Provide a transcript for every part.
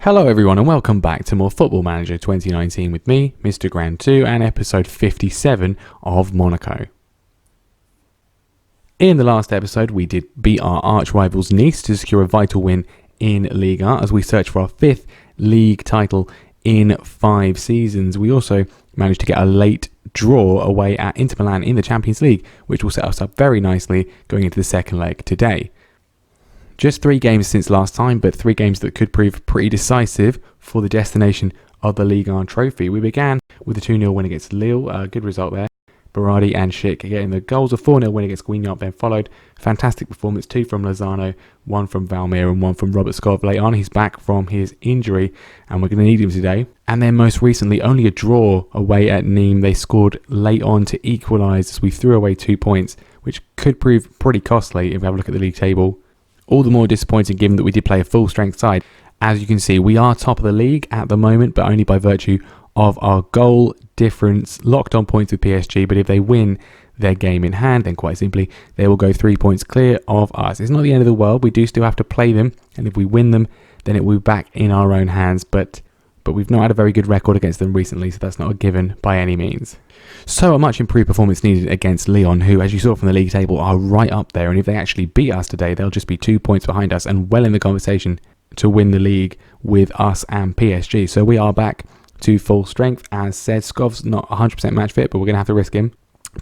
Hello everyone and welcome back to more Football Manager 2019 with me, Mr. Grand 2, and episode 57 of Monaco. In the last episode we did beat our arch rivals Nice to secure a vital win in Ligue 1 as we search for our 5th league title in 5 seasons. We also managed to get a late draw away at Inter Milan in the Champions League, which will set us up very nicely going into the second leg today. Just 3 games since last time, but 3 games that could prove pretty decisive for the destination of the Ligue 1 trophy. We began with a 2-0 win against Lille, a good result there. Berardi and Schick getting the goals. A 4-0 win against Guignard then followed. Fantastic performance, 2 from Lozano, 1 from Valmier and 1 from Robert Skov late on. He's back from his injury and we're going to need him today. And then most recently, only a draw away at Nîmes. They scored late on to equalise as we threw away 2 points, which could prove pretty costly if we have a look at the league table. All the more disappointing given that we did play a full strength side. As you can see, we are top of the league at the moment, but only by virtue of our goal difference, locked on points with PSG. But if they win their game in hand, then quite simply, they will go 3 points clear of us. It's not the end of the world. We do still have to play them. And if we win them, then it will be back in our own hands. But we've not had a very good record against them recently, so that's not a given by any means. So a much improved performance needed against Lyon, who, as you saw from the league table, are right up there. And if they actually beat us today, they'll just be 2 points behind us and well in the conversation to win the league with us and PSG. So we are back to full strength. As said, Skov's not 100% match fit, but we're going to have to risk him.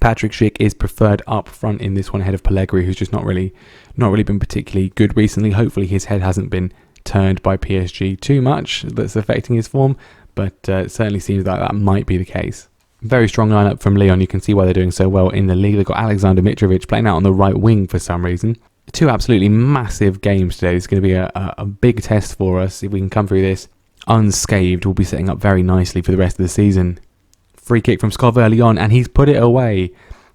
Patrick Schick is preferred up front in this one ahead of Pellegrini, who's just not really been particularly good recently. Hopefully his head hasn't been turned by PSG too much that's affecting his form, but it certainly seems like that might be the case. Very strong lineup from Lyon. You can see why they're doing so well in the league. They've got Alexander Mitrovic playing out on the right wing for some reason. 2 absolutely massive games today. It's going to be a big test for us. If we can come through this unscathed, we'll be setting up very nicely for the rest of the season. Free kick from Skov early on, and he's put it away.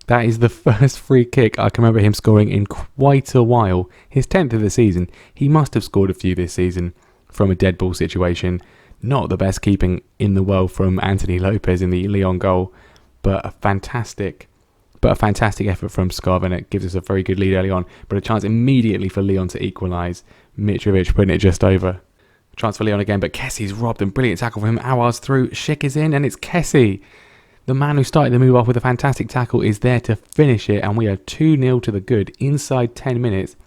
That is the first free kick I can remember him scoring in quite a while. His 10th of the season. He must have scored a few this season from a dead ball situation. Not the best keeping in the world from Anthony Lopez in the Lyon goal, but a fantastic effort from Skov, and it gives us a very good lead early on. But a chance immediately for Lyon to equalise. Mitrovic putting it just over. Chance for Lyon again, but Kessie's robbed and brilliant tackle from him. Aouar's through, Schick is in, and it's Kessie. The man who started the move off with a fantastic tackle is there to finish it, and we are 2-0 to the good inside 10 minutes.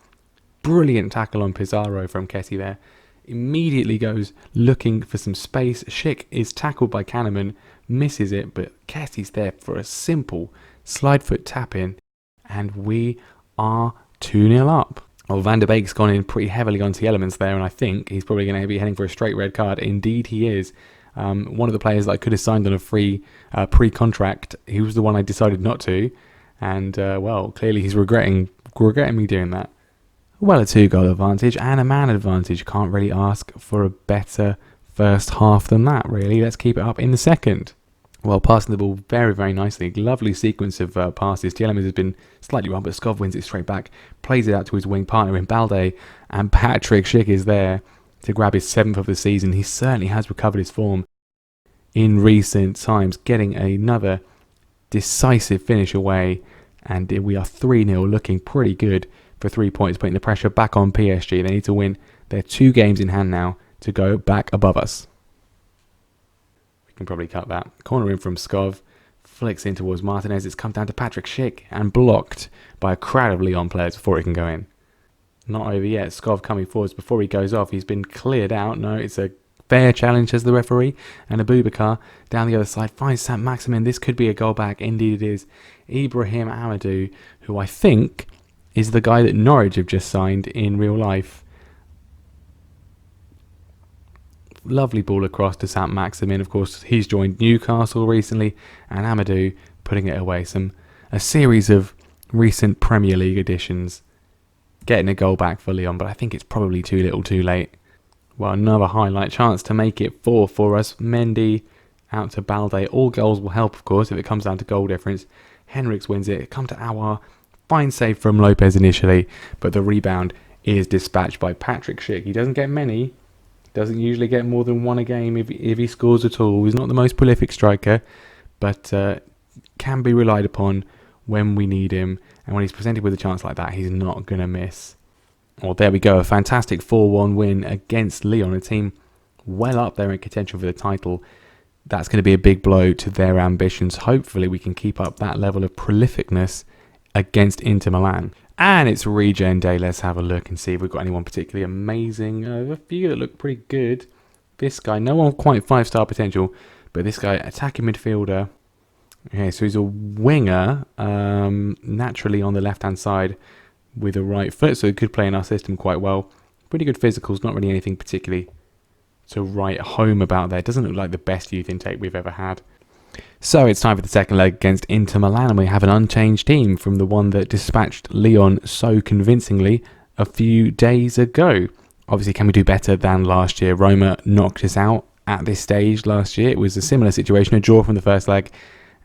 Brilliant tackle on Pizarro from Kessie there. Immediately goes looking for some space. Schick is tackled by Kahneman, misses it, but Kessie's there for a simple slide foot tap in, and we are 2-0 up. Well, Van der Beek's gone in pretty heavily onto the elements there, and I think he's probably going to be heading for a straight red card. Indeed he is. One of the players that I could have signed on a free pre-contract, he was the one I decided not to, and well, clearly he's regretting me doing that. Well, a 2-goal advantage and a man advantage. Can't really ask for a better first half than that, really. Let's keep it up in the second. Well, passing the ball very, very nicely. Lovely sequence of passes. Tielemans has been slightly wrong, but Skov wins it straight back. Plays it out to his wing partner in Balde, and Patrick Schick is there to grab his 7th of the season. He certainly has recovered his form in recent times, getting another decisive finish away, and we are 3-0, looking pretty good for 3 points, putting the pressure back on PSG. They need to win their 2 games in hand now to go back above us. We can probably cut that. Corner in from Skov, flicks in towards Martinez. It's come down to Patrick Schick and blocked by a crowd of Lyon players before it can go in. Not over yet. Skov coming forwards before he goes off. He's been cleared out. No, it's a fair challenge as the referee. And Abubakar down the other side finds Saint-Maximin. This could be a goal back. Indeed it is. Ibrahim Amadou, who I think is the guy that Norwich have just signed in real life. Lovely ball across to Saint-Maximin. Of course, he's joined Newcastle recently. And Amadou putting it away. A series of recent Premier League additions getting a goal back for Lyon, but I think it's probably too little too late. Well, another highlight chance to make it 4 for us. Mendy out to Balde. All goals will help, of course, if it comes down to goal difference. Henriks wins it. Come to Aouar. Fine save from Lopez initially, but the rebound is dispatched by Patrick Schick. He doesn't get many. Doesn't usually get more than 1 a game if he scores at all. He's not the most prolific striker, but can be relied upon when we need him. And when he's presented with a chance like that, he's not going to miss. Well, there we go. A fantastic 4-1 win against Lyon, a team well up there in contention for the title. That's going to be a big blow to their ambitions. Hopefully we can keep up that level of prolificness against Inter Milan. And it's regen day. Let's have a look and see if we've got anyone particularly amazing. A few that look pretty good. This guy, no one quite 5-star potential, but this guy, attacking midfielder. Okay, so he's a winger, naturally on the left-hand side with a right foot, so he could play in our system quite well. Pretty good physicals, not really anything particularly to write home about there. Doesn't look like the best youth intake we've ever had. So it's time for the second leg against Inter Milan, and we have an unchanged team from the one that dispatched Lyon so convincingly a few days ago. Obviously, can we do better than last year? Roma knocked us out at this stage last year. It was a similar situation, a draw from the first leg,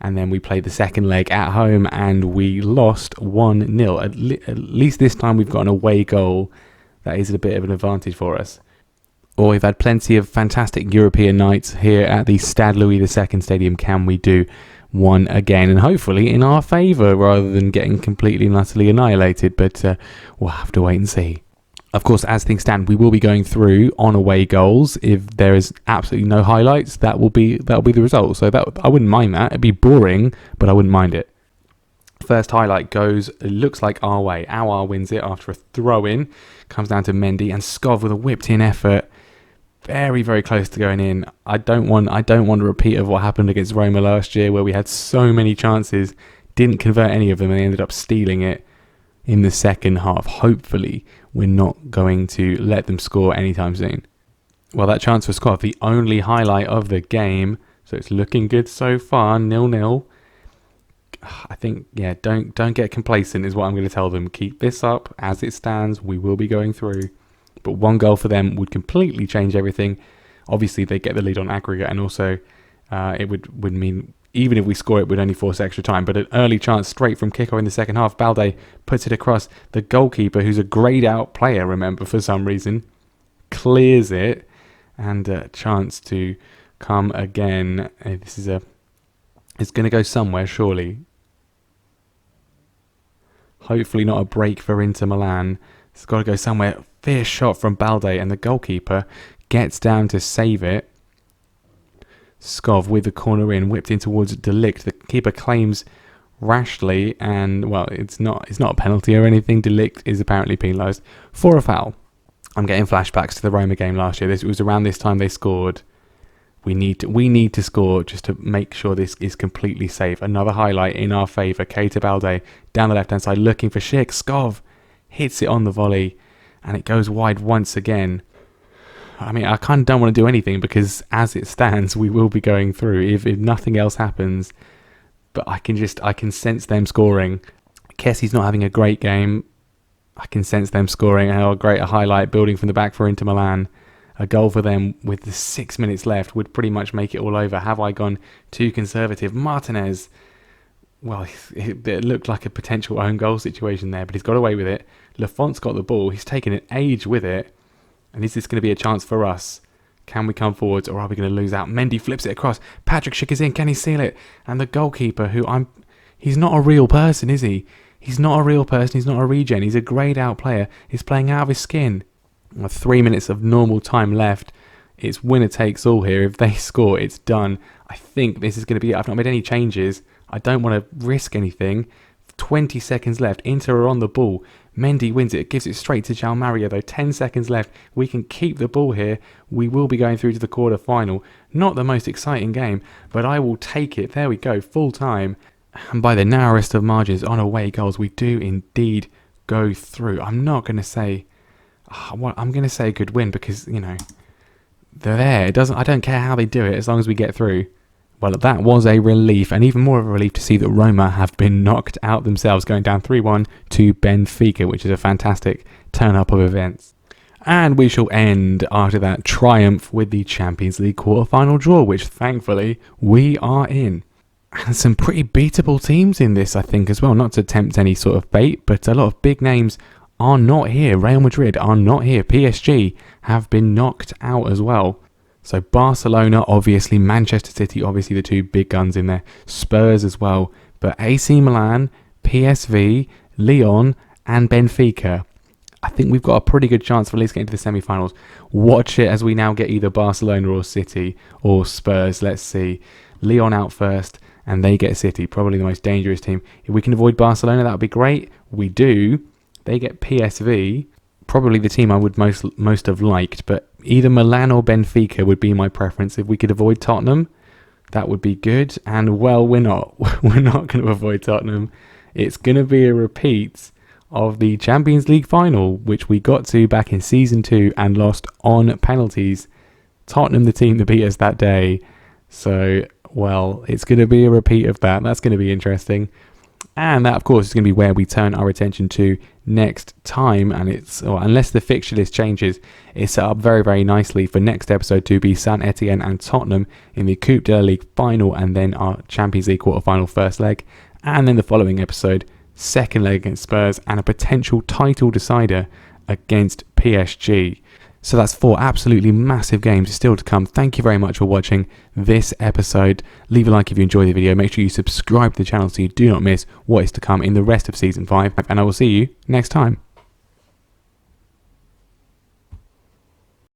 and then we played the second leg at home and we lost 1-0. At least this time we've got an away goal. That is a bit of an advantage for us. Or we've had plenty of fantastic European nights here at the Stade Louis II Stadium. Can we do one again? And hopefully in our favour rather than getting completely and utterly annihilated. But we'll have to wait and see. Of course, as things stand, we will be going through on away goals. If there is absolutely no highlights, that'll be the result. So that I wouldn't mind that. It'd be boring, but I wouldn't mind it. First highlight goes, it looks like our way. Aouar wins it after a throw-in. Comes down to Mendy and Skov with a whipped-in effort. Very, very close to going in. I don't want a repeat of what happened against Roma last year, where we had so many chances, didn't convert any of them, and they ended up stealing it in the second half. Hopefully, we're not going to let them score anytime soon. Well, that chance for Skov, the only highlight of the game, so it's looking good so far. 0-0. I think, yeah, don't get complacent is what I'm going to tell them. Keep this up as it stands. We will be going through. But one goal for them would completely change everything. Obviously, they get the lead on aggregate, and also it would mean even if we score it, would only force extra time. But an early chance straight from kickoff in the second half. Balde puts it across. The goalkeeper, who's a greyed out player, remember, for some reason, clears it. And a chance to come again. This is it's going to go somewhere, surely. Hopefully not a break for Inter Milan. It's got to go somewhere. Fierce shot from Balde, and the goalkeeper gets down to save it. Skov with the corner in, whipped in towards De Ligt. The keeper claims rashly, and well, it's not a penalty or anything. De Ligt is apparently penalised for a foul. I'm getting flashbacks to the Roma game last year. It was around this time they scored. We need to score just to make sure this is completely safe. Another highlight in our favour. Keita Balde down the left hand side looking for Schick. Skov hits it on the volley, and it goes wide once again. I mean, I kind of don't want to do anything because as it stands, we will be going through if nothing else happens. But I can sense them scoring. Kessie's not having a great game. I can sense them scoring. How great a highlight building from the back for Inter Milan. A goal for them with the 6 minutes left would pretty much make it all over. Have I gone too conservative? Martinez, well, it looked like a potential own goal situation there, but he's got away with it. Lafont's got the ball. He's taken an age with it. And is this going to be a chance for us? Can we come forwards, or are we going to lose out? Mendy flips it across. Patrick Schick is in. Can he seal it? And the goalkeeper, he's not a real person, is he? He's not a real person. He's not a regen. He's a greyed out player. He's playing out of his skin. 3 minutes of normal time left. It's winner takes all here. If they score, it's done. I think this is going to be it. I've not made any changes. I don't want to risk anything. 20 seconds left. Inter are on the ball. Mendy wins it. Gives it straight to João Maria, though. 10 seconds left. We can keep the ball here. We will be going through to the quarter final. Not the most exciting game, but I will take it. There we go. Full time. And by the narrowest of margins on away goals, we do indeed go through. I'm not going to say... I'm going to say a good win because, you know, they're there. I don't care how they do it as long as we get through. Well, that was a relief, and even more of a relief to see that Roma have been knocked out themselves, going down 3-1 to Benfica, which is a fantastic turn-up of events. And we shall end after that triumph with the Champions League quarter-final draw, which thankfully we are in. And some pretty beatable teams in this, I think, as well. Not to tempt any sort of fate, but a lot of big names are not here. Real Madrid are not here. PSG have been knocked out as well. So Barcelona, obviously, Manchester City, obviously the two big guns in there. Spurs as well. But AC Milan, PSV, Lyon and Benfica. I think we've got a pretty good chance of at least getting to the semi-finals. Watch it as we now get either Barcelona or City or Spurs. Let's see. Lyon out first, and they get City, probably the most dangerous team. If we can avoid Barcelona, that would be great. We do. They get PSV, probably the team I would most have liked, but either Milan or Benfica would be my preference. If we could avoid Tottenham, that would be good. And well, we're not. We're not going to avoid Tottenham. It's going to be a repeat of the Champions League final, which we got to back in Season 2 and lost on penalties. Tottenham, the team that beat us that day. So, well, it's going to be a repeat of that. That's going to be interesting. And that, of course, is going to be where we turn our attention to next time. And unless the fixture list changes, it's set up very, very nicely for next episode to be Saint Etienne and Tottenham in the Coupe de la Ligue final, and then our Champions League quarter-final first leg. And then the following episode, second leg against Spurs, and a potential title decider against PSG. So that's 4 absolutely massive games still to come. Thank you very much for watching this episode. Leave a like if you enjoyed the video. Make sure you subscribe to the channel so you do not miss what is to come in the rest of Season 5. And I will see you next time.